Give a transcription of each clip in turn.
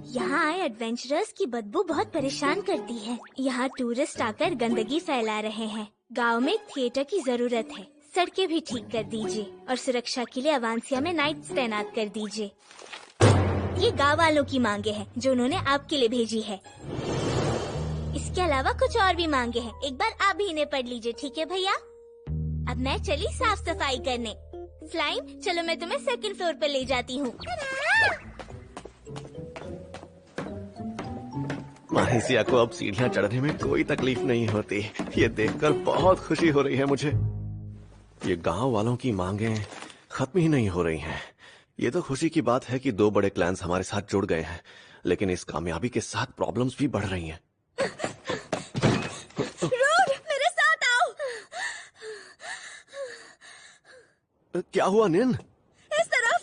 यहाँ आए एडवेंचरर्स की बदबू बहुत परेशान करती है। यहाँ टूरिस्ट आकर गंदगी फैला रहे हैं। गांव में एक थिएटर की जरूरत है। सड़कें भी ठीक कर दीजिए और सुरक्षा के लिए अवांसिया में नाइट्स तैनात कर दीजिए। ये गांव वालों की मांगे हैं जो उन्होंने आपके लिए भेजी है। इसके अलावा कुछ और भी मांगे हैं। एक बार आप भी इन्हें पढ़ लीजिए, ठीक है भैया? अब मैं चली साफ सफाई करने। स्लाइम, चलो मैं तुम्हें सेकंड फ्लोर पर ले जाती हूँ। माहिसिया को अब सीढ़ियाँ चढ़ने में कोई तकलीफ नहीं होती। ये देखकर बहुत खुशी हो रही है मुझे। ये गांव वालों की मांगें खत्म ही नहीं हो रही हैं। ये तो खुशी की बात है कि 2 बड़े क्लैंस हमारे साथ जुड़ गए हैं, लेकिन इस कामयाबी के साथ प्रॉब्लम्स भी बढ़ रही हैं। रूड, मेरे साथ आओ। क्या हुआ निन? इस तरफ।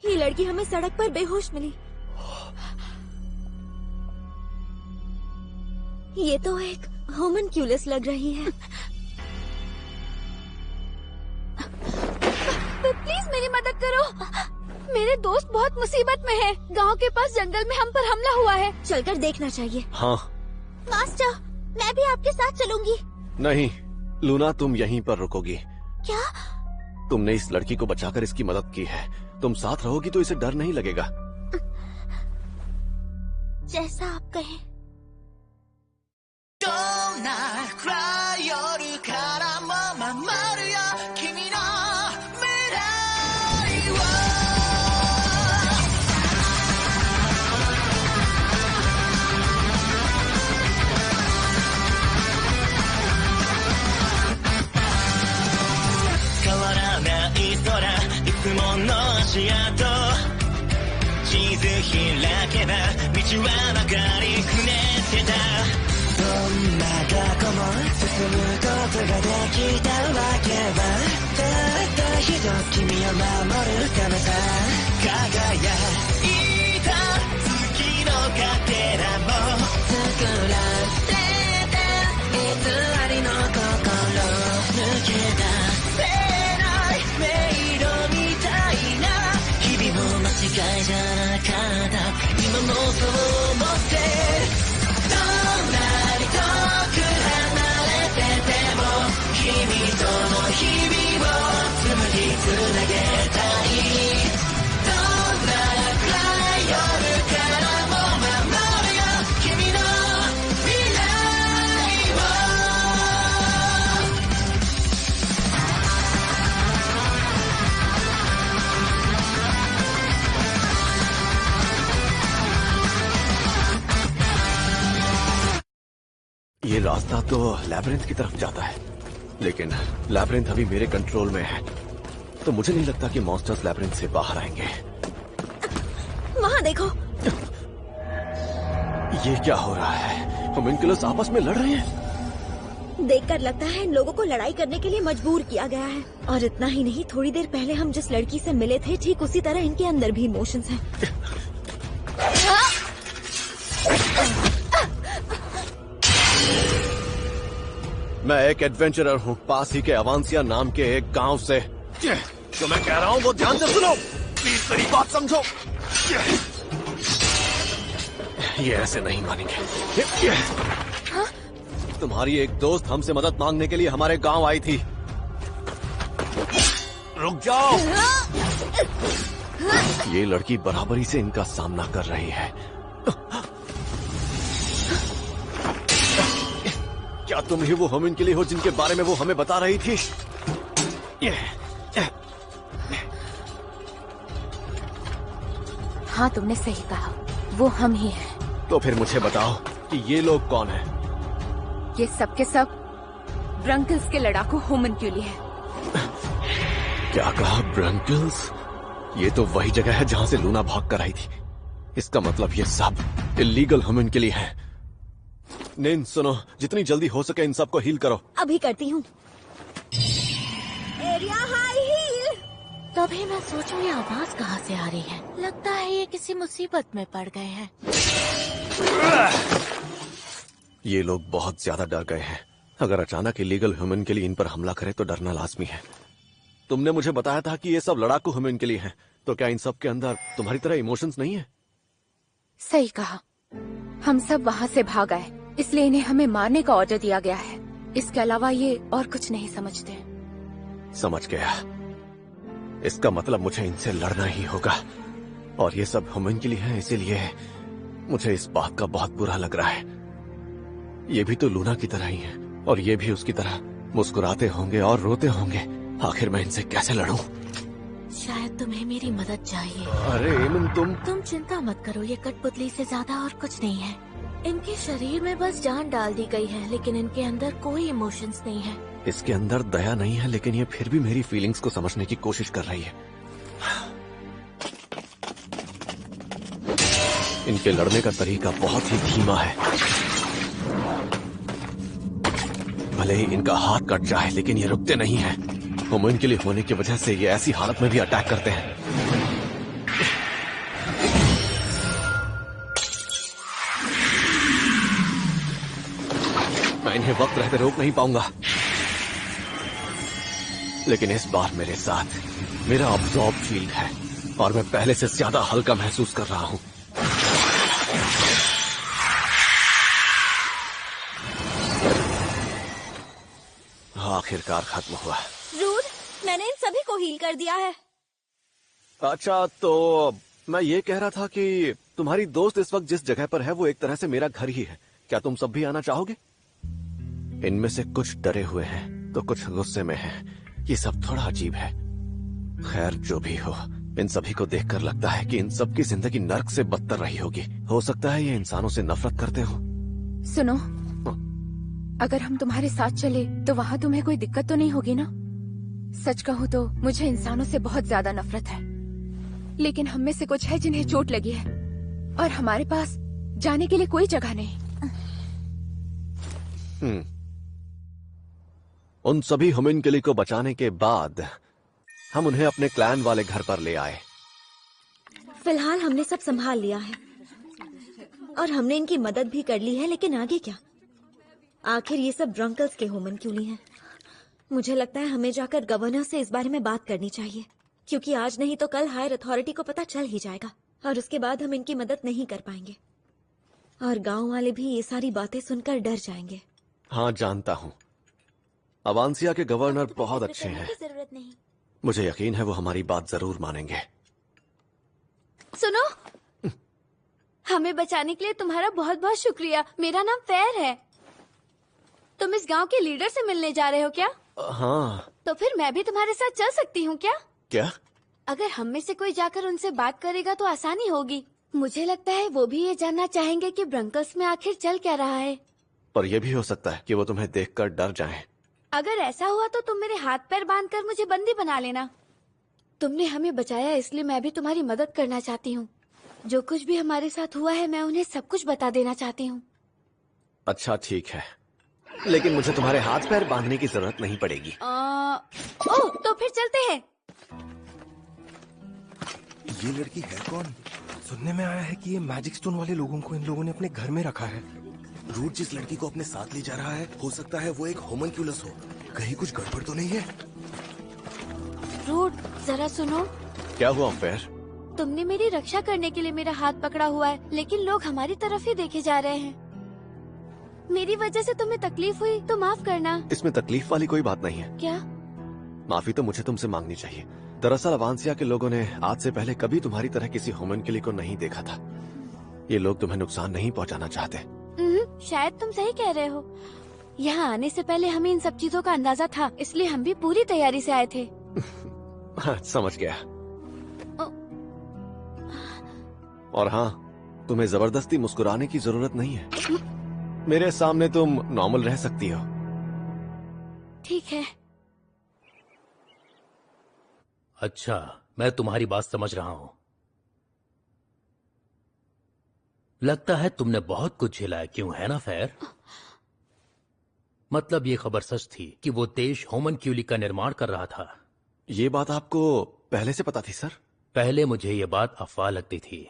ये लड़की हमें सड़क पर बेहोश मिली। ये तो एक होमनक्यूलस लग रही है। प्लीज मेरी मदद करो। मेरे दोस्त बहुत मुसीबत में है। गांव के पास जंगल में हम पर हमला हुआ है। चलकर देखना चाहिए। हाँ मास्टर, मैं भी आपके साथ चलूंगी। नहीं लूना, तुम यहीं पर रुकोगी। क्या? तुमने इस लड़की को बचाकर इसकी मदद की है। तुम साथ रहोगी तो इसे डर नहीं लगेगा। जैसा आप कहें। ये रास्ता तो लैब्रिंथ की तरफ जाता है, लेकिन लैब्रिंथ अभी मेरे कंट्रोल में है, तो मुझे नहीं लगता कि मॉन्स्टर्स लैब्रिंथ से बाहर आएंगे। वहाँ देखो। ये क्या हो रहा है? होम्युन्कुलस आपस में लड़ रहे हैं। देखकर लगता है इन लोगों को लड़ाई करने के लिए मजबूर किया गया है। और इतना ही नहीं, थोड़ी देर पहले हम जिस लड़की से मिले थे, ठीक उसी तरह इनके अंदर भी इमोशंस हैं। मैं एक एडवेंचरर हूँ, पास ही के अवांसिया नाम के एक गांव से। जो मैं कह रहा हूँ वो ध्यान से सुनो, प्लीज मेरी बात समझो। ये ऐसे नहीं मानेंगे। तुम्हारी एक दोस्त हमसे मदद मांगने के लिए हमारे गांव आई थी। रुक जाओ। ये लड़की बराबरी से इनका सामना कर रही है। क्या तुम ही वो होम्युन्कुली हो जिनके बारे में वो हमें बता रही थी? हाँ, तुमने सही कहा, वो हम ही हैं। तो फिर मुझे बताओ कि ये लोग कौन हैं? ये सब के सब ब्रंकल्स के लड़ाकू होम्युन्कुली हैं। क्या कहा? ब्रंकल्स? ये तो वही जगह है जहाँ से लूना भाग कर आई थी। इसका मतलब ये सब इलीगल होम्युन्कुली हैं। निन सुनो, जितनी जल्दी हो सके इन सबको हील करो। अभी करती हूँ। Area high heel. तभी मैं सोचूं ये आवाज कहाँ से आ रही है। लगता है ये किसी मुसीबत में पड़ गए हैं। ये लोग बहुत ज्यादा डर गए हैं। अगर अचानक इलीगल ह्यूमन के लिए इन पर हमला करे तो डरना लाजमी है। तुमने मुझे बताया था कि ये सब लड़ाकू ह्यूमन के लिए हैं, तो क्या इन सब के अंदर तुम्हारी तरह इमोशंस नहीं है? सही कहा, हम सब वहाँ से भाग आए, इसलिए इन्हें हमें मारने का ऑर्डर दिया गया है। इसके अलावा ये और कुछ नहीं समझते। समझ गया। इसका मतलब मुझे इनसे लड़ना ही होगा, और ये सब ह्यूमन के लिए है, इसीलिए मुझे इस बात का बहुत बुरा लग रहा है। ये भी तो लूना की तरह ही है, और ये भी उसकी तरह मुस्कुराते होंगे और रोते होंगे। आखिर मैं इनसे कैसे लड़ूं? शायद तुम्हें मेरी मदद चाहिए। अरे एमन, तुम चिंता मत करो, ये कठपुतली से ज्यादा और कुछ नहीं है। इनके शरीर में बस जान डाल दी गई है, लेकिन इनके अंदर कोई इमोशंस नहीं है। इसके अंदर दया नहीं है, लेकिन ये फिर भी मेरी फीलिंग्स को समझने की कोशिश कर रही है। इनके लड़ने का तरीका बहुत ही धीमा है। भले ही इनका हाथ कट जाए, लेकिन ये रुकते नहीं हैं। ह्यूमन के लिए होने की वजह से ये ऐसी हालत में भी अटैक करते हैं। मैं इन्हें वक्त रहते रोक नहीं पाऊंगा, लेकिन इस बार मेरे साथ मेरा अब्सॉर्ब फील्ड है, और मैं पहले से ज्यादा हल्का महसूस कर रहा हूं। आखिरकार खत्म हुआ। रूड, मैंने इन सभी को हील कर दिया है। अच्छा, तो मैं ये कह रहा था कि तुम्हारी दोस्त इस वक्त जिस जगह पर है वो एक तरह से मेरा घर ही है। क्या तुम सब भी आना चाहोगे? इनमें से कुछ डरे हुए हैं तो कुछ गुस्से में हैं। ये सब थोड़ा अजीब है। खैर, जो भी हो, इन सभी को देखकर लगता है कि इन सब की जिंदगी नर्क से बदतर रही होगी। हो सकता है ये इंसानों से नफरत करते हो। सुनो, अगर हम तुम्हारे साथ चले तो वहाँ तुम्हें कोई दिक्कत तो नहीं होगी ना? सच कहूँ तो मुझे इंसानों से बहुत ज्यादा नफरत है, लेकिन हम में से कुछ है जिन्हें चोट लगी है, और हमारे पास जाने के लिए कोई जगह नहीं। उन सभी ह्यूमन को बचाने के बाद हम उन्हें अपने क्लैन वाले घर पर ले आए। फिलहाल हमने सब संभाल लिया है, और हमने इनकी मदद भी कर ली है, लेकिन आगे क्या? आखिर ये सब ब्रंकल्स के ह्यूमन हैं। मुझे लगता है हमें जाकर गवर्नर से इस बारे में बात करनी चाहिए, क्योंकि आज नहीं तो कल हायर अथॉरिटी को पता चल ही जाएगा, और उसके बाद हम इनकी मदद नहीं कर पाएंगे, और गांव वाले भी ये सारी बातें सुनकर डर जाएंगे। हाँ, जानता हूँ। अवांसिया के गवर्नर बहुत अच्छे हैं। जरूरत नहीं। मुझे यकीन है वो हमारी बात जरूर मानेंगे। सुनो, हमें बचाने के लिए तुम्हारा बहुत बहुत शुक्रिया। मेरा नाम फेयर है। तुम इस गांव के लीडर से मिलने जा रहे हो क्या? हाँ। तो फिर मैं भी तुम्हारे साथ चल सकती हूँ क्या? क्या? अगर हम में से कोई जाकर उनसे बात करेगा तो आसानी होगी। मुझे लगता है वो भी ये जानना चाहेंगे कि ब्रंकल्स में आखिर चल क्या रहा है। पर यह भी हो सकता है कि वो तुम्हें देखकर डर जाएं। अगर ऐसा हुआ तो तुम मेरे हाथ पैर बांधकर मुझे बंदी बना लेना। तुमने हमें बचाया, इसलिए मैं भी तुम्हारी मदद करना चाहती हूँ। जो कुछ भी हमारे साथ हुआ है मैं उन्हें सब कुछ बता देना चाहती हूँ। अच्छा, ठीक है, लेकिन मुझे तुम्हारे हाथ पैर बांधने की जरूरत नहीं पड़ेगी। ओह, तो फिर चलते हैं। ये लड़की है कौन? सुनने में आया है कि ये मैजिक स्टोन वाले लोगों को इन लोगों ने अपने घर में रखा है। रूट जिस लड़की को अपने साथ ले जा रहा है, हो सकता है वो एक होमनक्यूलस हो। कहीं कुछ गड़बड़ तो नहीं है? रूट, जरा सुनो। क्या हुआ फेयर? तुमने मेरी रक्षा करने के लिए मेरा हाथ पकड़ा हुआ है, लेकिन लोग हमारी तरफ ही देखे जा रहे हैं। मेरी वजह से तुम्हें तकलीफ हुई तो माफ करना। इसमें तकलीफ वाली कोई बात नहीं है। क्या? माफी तो मुझे तुमसे मांगनी चाहिए। दरअसल अवांसिया के लोगों ने आज से पहले कभी तुम्हारी तरह किसी ह्यूमन को नहीं देखा था। ये लोग तुम्हें नुकसान नहीं पहुंचाना चाहते। शायद तुम सही कह रहे हो। यहाँ आने से पहले हमें इन सब चीजों का अंदाजा था, इसलिए हम भी पूरी तैयारी से आए थे। हाँ, समझ गया। और हाँ, तुम्हें जबरदस्ती मुस्कुराने की जरूरत नहीं है। मेरे सामने तुम नॉर्मल रह सकती हो। ठीक है। अच्छा, मैं तुम्हारी बात समझ रहा हूं। लगता है तुमने बहुत कुछ झेला है, क्यों है ना फेयर? मतलब ये खबर सच थी कि वो देश होमनक्यूली का निर्माण कर रहा था। ये बात आपको पहले से पता थी सर? पहले मुझे ये बात अफवाह लगती थी,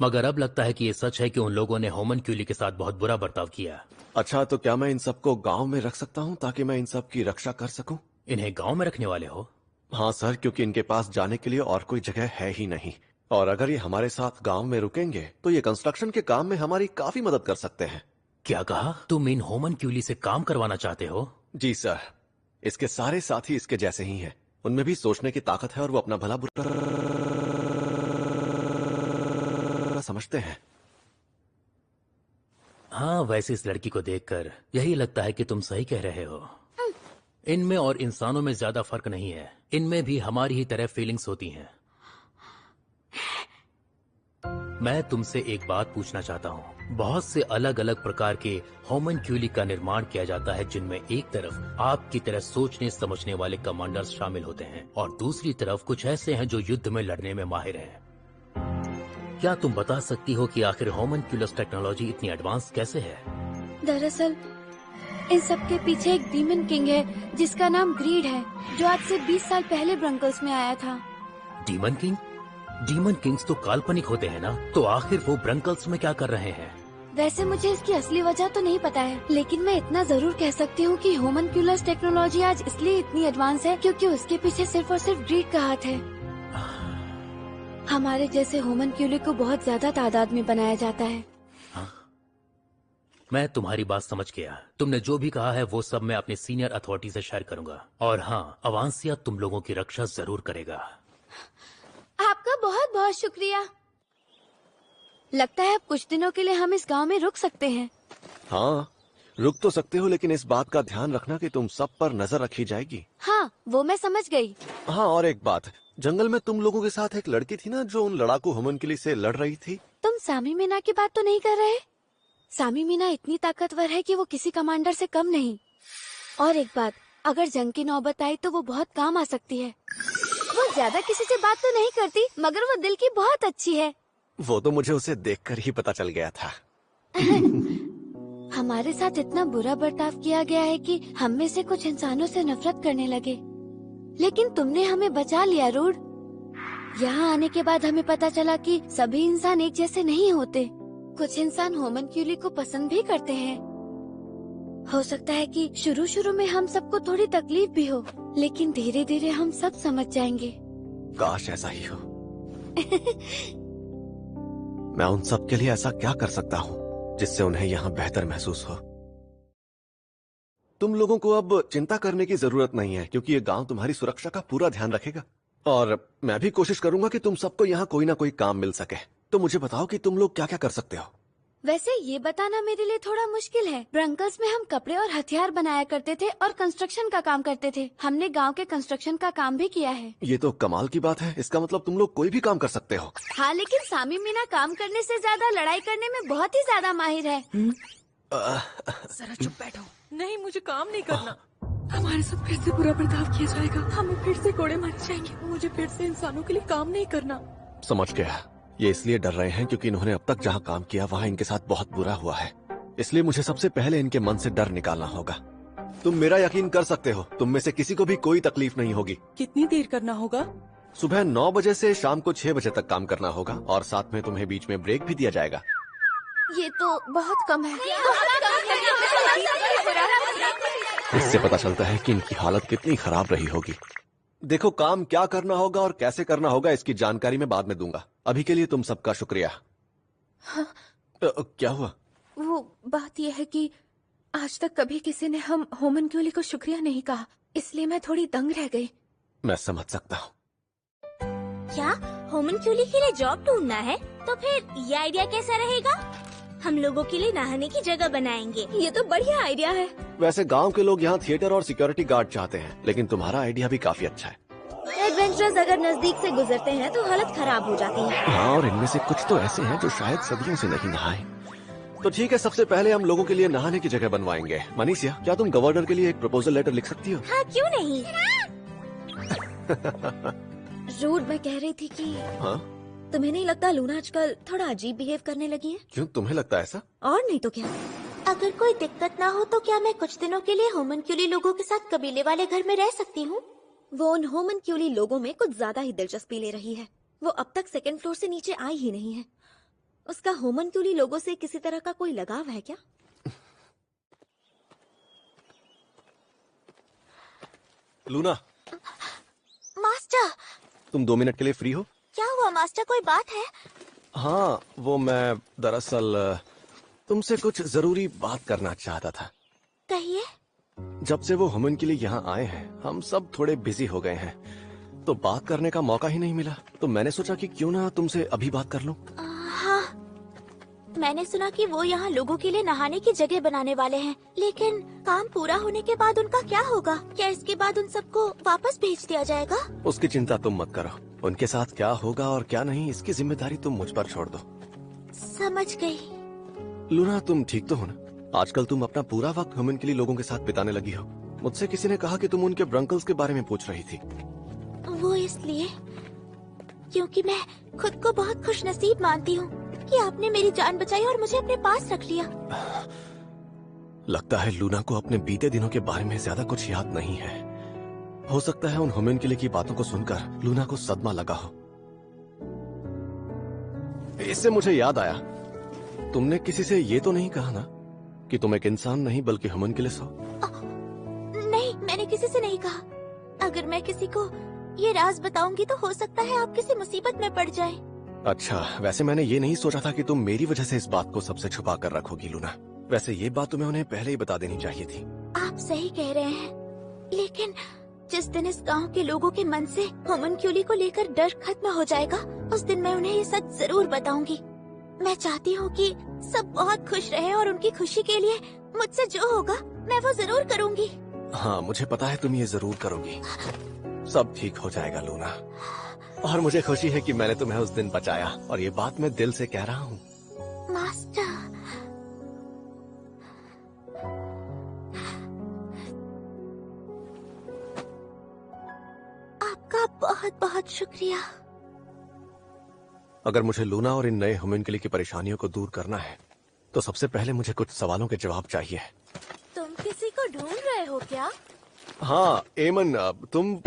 मगर अब लगता है कि ये सच है कि उन लोगों ने होमनक्यूली के साथ बहुत बुरा बर्ताव किया। अच्छा, तो क्या मैं इन सबको गांव में रख सकता हूँ ताकि मैं इन सब की रक्षा कर सकूं? इन्हें गांव में रखने वाले हो? हाँ सर, क्योंकि इनके पास जाने के लिए और कोई जगह है ही नहीं, और अगर ये हमारे साथ गांव में रुकेंगे तो ये कंस्ट्रक्शन के काम में हमारी काफी मदद कर सकते हैं। क्या कहा? तुम इन होमनक्यूली से काम करवाना चाहते हो? जी सर, इसके सारे साथी इसके जैसे ही हैं। उनमें भी सोचने की ताकत है और वो अपना भला बुरा समझते हैं। हाँ, वैसे इस लड़की को देखकर यही लगता है कि तुम सही कह रहे हो। इनमें और इंसानों में ज्यादा फर्क नहीं है। इनमें भी हमारी ही तरह फीलिंग्स होती हैं। मैं तुमसे एक बात पूछना चाहता हूँ। बहुत से अलग अलग प्रकार के होमनक्यूली का निर्माण किया जाता है, जिनमें एक तरफ आपकी तरह सोचने समझने वाले कमांडर्स शामिल होते हैं और दूसरी तरफ कुछ ऐसे हैं जो युद्ध में लड़ने में माहिर हैं। क्या तुम बता सकती हो कि आखिर होमनक्यूलस टेक्नोलॉजी इतनी एडवांस कैसे है? दरअसल इन सब के पीछे एक डीमन किंग है जिसका नाम ग्रीड है, जो आज से 20 साल पहले ब्रंकल्स में आया था। Demon king? डीमन किंग्स तो काल्पनिक होते हैं ना, तो आखिर वो ब्रंकल्स में क्या कर रहे हैं? वैसे मुझे इसकी असली वजह तो नहीं पता है, लेकिन मैं इतना जरूर कह सकती हूँ कि होमनक्यूलस टेक्नोलॉजी आज इसलिए इतनी एडवांस है क्योंकि उसके पीछे सिर्फ और सिर्फ ग्रीड का हाथ है। हमारे जैसे होमनक्यूली को बहुत ज्यादा तादाद में बनाया जाता है। मैं तुम्हारी बात समझ गया। तुमने जो भी कहा है वो सब मैं अपने सीनियर अथॉरिटी से शेयर करूंगा। और हाँ, अवांसिया तुम लोगों की रक्षा जरूर करेगा। आपका बहुत बहुत शुक्रिया। लगता है अब कुछ दिनों के लिए हम इस गांव में रुक सकते हैं। हाँ, रुक तो सकते हो, लेकिन इस बात का ध्यान रखना कि तुम सब पर नजर रखी जाएगी। हाँ, वो मैं समझ गई। हाँ, और एक बात, जंगल में तुम लोगों के साथ एक लड़की थी ना जो उन लड़ाकू होमनक्यूली से लड़ रही थी। तुम सामी मीना की बात तो नहीं कर रहे? सामी मीना इतनी ताकतवर है कि वो किसी कमांडर से कम नहीं। और एक बात, अगर जंग की नौबत आई तो वो बहुत काम आ सकती है। वो ज्यादा किसी से बात तो नहीं करती, मगर वो दिल की बहुत अच्छी है। वो तो मुझे उसे देखकर ही पता चल गया था। हमारे साथ इतना बुरा बर्ताव किया गया है कि हम में से कुछ इंसानों से नफरत करने लगे, लेकिन तुमने हमें बचा लिया रूड। यहाँ आने के बाद हमें पता चला कि सभी इंसान एक जैसे नहीं होते। कुछ इंसान होमनक्यूली को पसंद भी करते हैं। हो सकता है कि शुरू शुरू में हम सबको थोड़ी तकलीफ भी हो, लेकिन धीरे धीरे हम सब समझ जाएंगे। काश ऐसा ही हो। मैं उन सब के लिए ऐसा क्या कर सकता हूँ जिससे उन्हें यहाँ बेहतर महसूस हो। तुम लोगों को अब चिंता करने की जरूरत नहीं है, क्योंकि ये गांव तुम्हारी सुरक्षा का पूरा ध्यान रखेगा। और मैं भी कोशिश करूंगा कि तुम सबको यहाँ कोई ना कोई काम मिल सके। तो मुझे बताओ कि तुम लोग क्या क्या कर सकते हो। वैसे ये बताना मेरे लिए थोड़ा मुश्किल है। ब्रंकल्स में हम कपड़े और हथियार बनाया करते थे और कंस्ट्रक्शन का काम करते थे। हमने गांव के कंस्ट्रक्शन का काम भी किया है। ये तो कमाल की बात है। इसका मतलब तुम लोग कोई भी काम कर सकते हो। हाँ, लेकिन सामी मीना काम करने से ज्यादा लड़ाई करने में बहुत ही ज्यादा माहिर है। जरा चुप बैठो। नहीं, मुझे काम नहीं करना। हमारे साथ फिर से बुरा बर्ताव किया जाएगा। हमें फिर से कोड़े मारे जाएंगे। मुझे फिर से इंसानों के लिए काम नहीं करना। समझ गया। ये इसलिए डर रहे हैं क्योंकि इन्होंने अब तक जहाँ काम किया वहाँ इनके साथ बहुत बुरा हुआ है। इसलिए मुझे सबसे पहले इनके मन से डर निकालना होगा। तुम मेरा यकीन कर सकते हो, तुम में से किसी को भी कोई तकलीफ नहीं होगी। कितनी देर करना होगा? सुबह 9 बजे से शाम को 6 बजे तक काम करना होगा और साथ में तुम्हें बीच में ब्रेक भी दिया जाएगा। ये तो बहुत कम है। इससे पता चलता है कि इनकी हालत कितनी खराब रही होगी। देखो, काम क्या करना होगा और कैसे करना होगा इसकी जानकारी मैं बाद में दूंगा। अभी के लिए तुम सबका शुक्रिया। हाँ। क्या हुआ? वो बात यह है कि आज तक कभी किसी ने हम होमनक्यूली को शुक्रिया नहीं कहा, इसलिए मैं थोड़ी दंग रह गई। मैं समझ सकता हूँ। क्या होमनक्यूली के लिए जॉब ढूंढना है? तो फिर ये आइडिया कैसा रहेगा? हम लोगों के लिए नहाने की जगह बनाएंगे। ये तो बढ़िया आइडिया है। वैसे गांव के लोग यहाँ थिएटर और सिक्योरिटी गार्ड चाहते हैं, लेकिन तुम्हारा आइडिया भी काफी अच्छा है। एडवेंचरर्स अगर नजदीक से गुजरते हैं तो हालत खराब हो जाती है। हाँ, और इनमें से कुछ तो ऐसे हैं जो शायद सदियों से नहीं नहाए। तो ठीक है, सबसे पहले हम लोगों के लिए नहाने की जगह बनवाएंगे। मनीषा, क्या तुम गवर्नर के लिए एक प्रपोजल लेटर लिख सकती हो? हाँ, क्यों नहीं। रूड, मैं कह रही थी कि हाँ? तुम्हें नहीं लगता लूना आजकल थोड़ा अजीब बिहेव करने लगी है? क्यों, तुम्हें लगता है ऐसा? और नहीं तो क्या। अगर कोई दिक्कत ना हो तो क्या मैं कुछ दिनों के लिए होमनक्यूली लोगों के साथ कबीले वाले घर में रह सकती हूँ? वो उन होमनक्यूली लोगों में कुछ ज्यादा ही दिलचस्पी ले रही है। वो अब तक सेकंड फ्लोर से नीचे आई ही नहीं है। उसका होमनक्यूली लोगों से किसी तरह का कोई लगाव है क्या? लूना, मास्टर, तुम 2 मिनट के लिए फ्री हो? क्या हुआ मास्टर, कोई बात है? हाँ, वो मैं दरअसल तुमसे कुछ जरूरी बात करना चाहता था। कहिए। जब से वो हुमन के लिए यहाँ आए हैं, हम सब थोड़े बिजी हो गए हैं, तो बात करने का मौका ही नहीं मिला। तो मैंने सोचा कि क्यों ना तुमसे अभी बात कर लूं। हाँ, मैंने सुना कि वो यहाँ लोगों के लिए नहाने की जगह बनाने वाले हैं, लेकिन काम पूरा होने के बाद उनका क्या होगा? क्या इसके बाद उन सबको वापस भेज दिया जाएगा? उसकी चिंता तुम मत करो। उनके साथ क्या होगा और क्या नहीं, इसकी जिम्मेदारी तुम मुझ पर छोड़ दो। समझ गई। लूना, तुम ठीक तो हो ना? आजकल तुम अपना पूरा वक्त हुमन के लिए लोगों के साथ बिताने लगी हो। मुझसे किसी ने कहा कि तुम उनके ब्रंकल्स के बारे में पूछ रही थी। वो इसलिए क्योंकि मैं खुद को बहुत खुशनसीब मानती हूँ कि आपने मेरी जान बचाई और मुझे अपने पास रख लिया। लगता है लूना को अपने बीते दिनों के बारे में ज्यादा कुछ याद नहीं है। हो सकता है उन हुमन के लिए की बातों को सुनकर लूना को सदमा लगा हो। इससे मुझे याद आया, तुमने किसी से ये तो नहीं कहा ना कि तुम एक इंसान नहीं बल्कि हुमन के लिए सो? नहीं, मैंने किसी से नहीं कहा। अगर मैं किसी को ये राज बताऊंगी तो हो सकता है आप किसी मुसीबत में पड़ जाएं। अच्छा, वैसे मैंने ये नहीं सोचा था कि तुम मेरी वजह से इस बात को सबसे छुपा कर रखोगी लूना। वैसे ये बात तुम्हें उन्हें पहले ही बता देनी चाहिए थी। आप सही कह रहे हैं, लेकिन जिस दिन इस गांव के लोगों के मन से होमनक्यूली को लेकर डर खत्म हो जाएगा, उस दिन मैं उन्हें ये सच जरूर बताऊंगी। मैं चाहती हूँ कि सब बहुत खुश रहे और उनकी खुशी के लिए मुझसे जो होगा मैं वो जरूर करूँगी। हाँ, मुझे पता है तुम ये जरूर करोगी। सब ठीक हो जाएगा लूना। और मुझे खुशी है कि मैंने तुम्हें उस दिन बचाया, और ये बात मैं दिल से कह रहा हूँ। मास्टर, आपका बहुत बहुत शुक्रिया। अगर मुझे लूना और इन नए हुमनक्यूली की परेशानियों को दूर करना है, तो सबसे पहले मुझे कुछ सवालों के जवाब चाहिए। तुम किसी को ढूंढ रहे हो क्या? हाँ एमन, तुम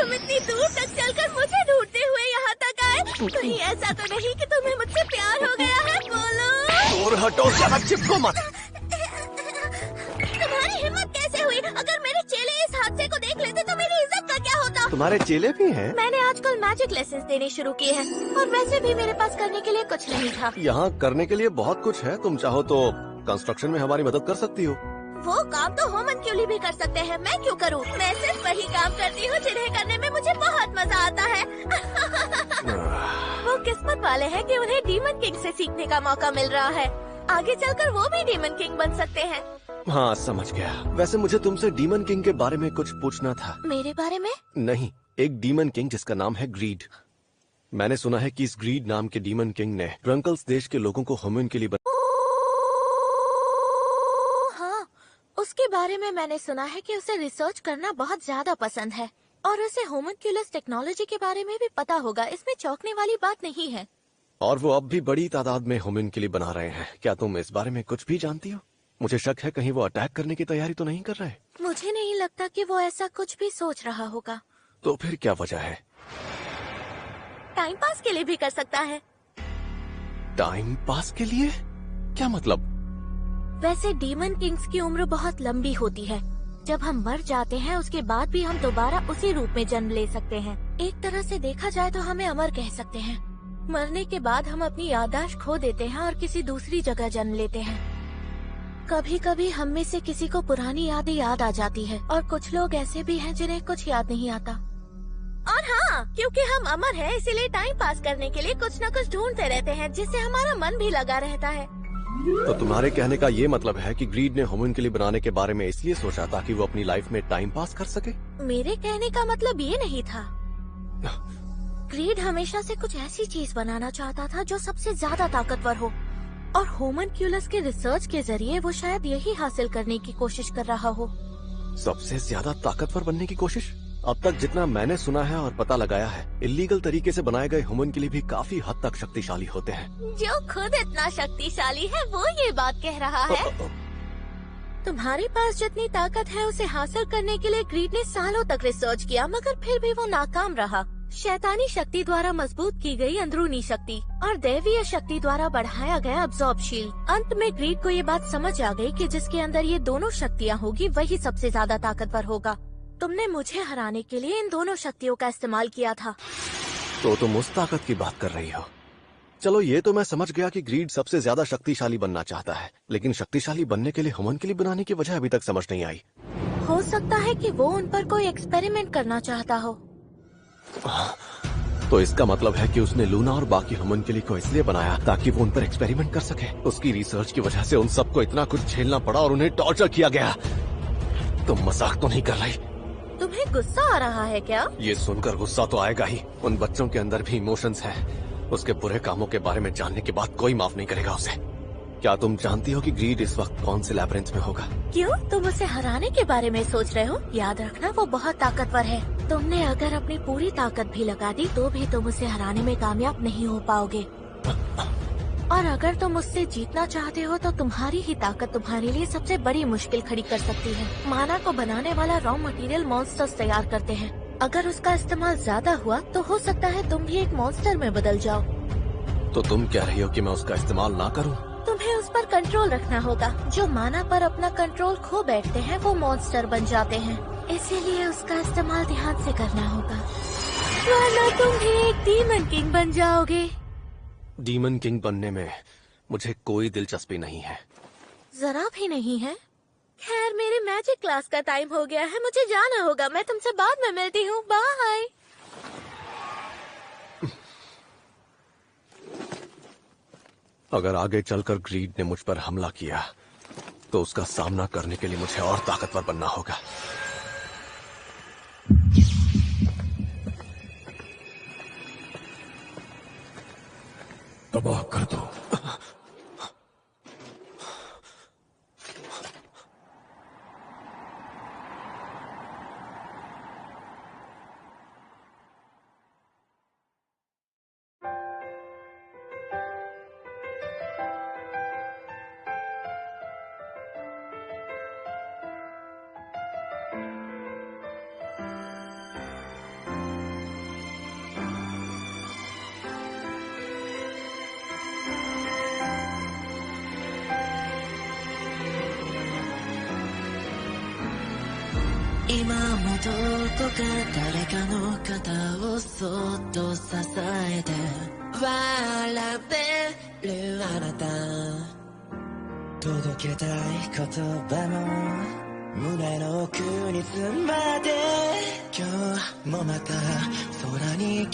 इतनी दूर तक चलकर मुझे ढूंढते हुए यहाँ तक आए? कहीं ऐसा तो नहीं कि तुम्हें मुझसे प्यार हो गया है? बोलो। दूर हटो, ज्यादा चिपको मत। तुम्हारी हिम्मत कैसे हुई? अगर मेरे चेले इस हादसे को देख लेते तो मेरी इज्जत का क्या होता? तुम्हारे चेले भी हैं? मैंने आजकल मैजिक लेसन देने शुरू किए हैं, और वैसे भी मेरे पास करने के लिए कुछ नहीं था। यहाँ करने के लिए बहुत कुछ है। तुम चाहो तो कंस्ट्रक्शन में हमारी मदद कर सकती हो। वो काम तो होमनक्यूली भी कर सकते हैं, मैं क्यों करूं? मैं सिर्फ वही काम करती हूँ जिन्हें करने में मुझे बहुत मजा आता है। वो किस्मत वाले हैं कि उन्हें डीमन किंग से सीखने का मौका मिल रहा है। आगे चलकर वो भी डीमन किंग बन सकते हैं। हाँ, समझ गया। वैसे मुझे तुमसे डीमन किंग के बारे में कुछ पूछना था। मेरे बारे में? नहीं, एक डीमन किंग जिसका नाम है ग्रीड। मैंने सुना है कि इस ग्रीड नाम के डीमन किंग ने ब्रंकल्स देश के लोगों को हुमनक्यूली उसके बारे में मैंने सुना है कि उसे रिसर्च करना बहुत ज्यादा पसंद है, और उसे होमनक्यूलस टेक्नोलॉजी के बारे में भी पता होगा। इसमें चौंकने वाली बात नहीं है। और वो अब भी बड़ी तादाद में होमनक्यूली बना रहे हैं। क्या तुम इस बारे में कुछ भी जानती हो? मुझे शक है कहीं वो अटैक करने की तैयारी तो नहीं कर रहे। मुझे नहीं लगता कि वो ऐसा कुछ भी सोच रहा होगा। तो फिर क्या वजह है? टाइम पास के लिए भी कर सकता है। टाइम पास के लिए? क्या मतलब? वैसे डीमन किंग्स की उम्र बहुत लंबी होती है। जब हम मर जाते हैं उसके बाद भी हम दोबारा उसी रूप में जन्म ले सकते हैं। एक तरह से देखा जाए तो हमें अमर कह सकते हैं। मरने के बाद हम अपनी याददाश्त खो देते हैं और किसी दूसरी जगह जन्म लेते हैं। कभी कभी हम में से किसी को पुरानी यादें याद आ जाती है, और कुछ लोग ऐसे भी हैं जिन्हें कुछ याद नहीं आता। और हाँ, क्योंकि हम अमर हैं, इसीलिए टाइम पास करने के लिए कुछ न कुछ ढूंढते रहते हैं जिससे हमारा मन भी लगा रहता है। तो तुम्हारे कहने का ये मतलब है कि ग्रीड ने होमनक्यूली बनाने के बारे में इसलिए सोचा ताकि वो अपनी लाइफ में टाइम पास कर सके? मेरे कहने का मतलब ये नहीं था। ग्रीड हमेशा से कुछ ऐसी चीज बनाना चाहता था जो सबसे ज्यादा ताकतवर हो, और होमनक्यूलस के रिसर्च के जरिए वो शायद यही हासिल करने की कोशिश कर रहा हो। सबसे ज्यादा ताकतवर बनने की कोशिश? अब तक जितना मैंने सुना है और पता लगाया है, इल्लीगल तरीके से बनाए गए होमनक्यूली भी काफी हद तक शक्तिशाली होते हैं। जो खुद इतना शक्तिशाली है वो ये बात कह रहा है। तुम्हारे पास जितनी ताकत है उसे हासिल करने के लिए ग्रीड ने सालों तक रिसर्च किया, मगर फिर भी वो नाकाम रहा। शैतानी शक्ति द्वारा मजबूत की गई अंदरूनी शक्ति और दैवीय शक्ति द्वारा बढ़ाया गया अब्जॉर्बशील। अंत में ग्रीड को ये बात समझ आ गई कि जिसके अंदर ये दोनों शक्तियाँ होगी वही सबसे ज्यादा ताकतवर होगा। तुमने मुझे हराने के लिए इन दोनों शक्तियों का इस्तेमाल किया था। तो तुम उस ताकत की बात कर रही हो। चलो ये तो मैं समझ गया कि ग्रीड सबसे ज्यादा शक्तिशाली बनना चाहता है, लेकिन शक्तिशाली बनने के लिए होमनक्यूली बनाने की वजह अभी तक समझ नहीं आई। हो सकता है कि वो उन पर कोई एक्सपेरिमेंट करना चाहता हो। तो इसका मतलब है कि उसने लूना और बाकी होमनक्यूली को इसलिए बनाया ताकि वो उन पर एक्सपेरिमेंट कर सके। उसकी रिसर्च की वजह से उन सबको इतना कुछ झेलना पड़ा और उन्हें टॉर्चर किया गया। तुम मजाक तो नहीं कर रही? तुम्हें गुस्सा आ रहा है क्या? ये सुनकर गुस्सा तो आएगा ही। उन बच्चों के अंदर भी इमोशंस हैं। उसके बुरे कामों के बारे में जानने के बाद कोई माफ नहीं करेगा उसे। क्या तुम जानती हो कि ग्रीड इस वक्त कौन से लैबिरिंथ में होगा? क्यों? तुम उसे हराने के बारे में सोच रहे हो? याद रखना वो बहुत ताकतवर है। तुमने अगर अपनी पूरी ताकत भी लगा दी तो भी तुम उसे हराने में कामयाब नहीं हो पाओगे। और अगर तुम उससे जीतना चाहते हो तो तुम्हारी ही ताकत तुम्हारे लिए सबसे बड़ी मुश्किल खड़ी कर सकती है। माना को बनाने वाला रॉ मटेरियल मॉन्स्टर्स तैयार करते हैं। अगर उसका इस्तेमाल ज्यादा हुआ तो हो सकता है तुम भी एक मॉन्स्टर में बदल जाओ। तो तुम कह रही हो कि मैं उसका इस्तेमाल ना करूं? तुम्हें उस पर कंट्रोल रखना होगा। जो माना पर अपना कंट्रोल खो बैठते हैं वो मॉन्स्टर बन जाते हैं, इसीलिए उसका इस्तेमाल ध्यान से करना होगा, वरना तुम भी एक डीमन किंग बन जाओगे। डीमन किंग बनने में मुझे कोई दिलचस्पी नहीं है। जरा भी नहीं है? खैर, मेरे मैजिक क्लास का टाइम हो गया है, मुझे जाना होगा। मैं तुमसे बाद में मिलती हूँ। बाय। अगर आगे चलकर ग्रीड ने मुझ पर हमला किया तो उसका सामना करने के लिए मुझे और ताकतवर बनना होगा। तबाह कर दो।今もどこか誰かの肩をそっと支えて笑ってるあなた、届けたい言葉も胸の奥に詰まって今日もまた空に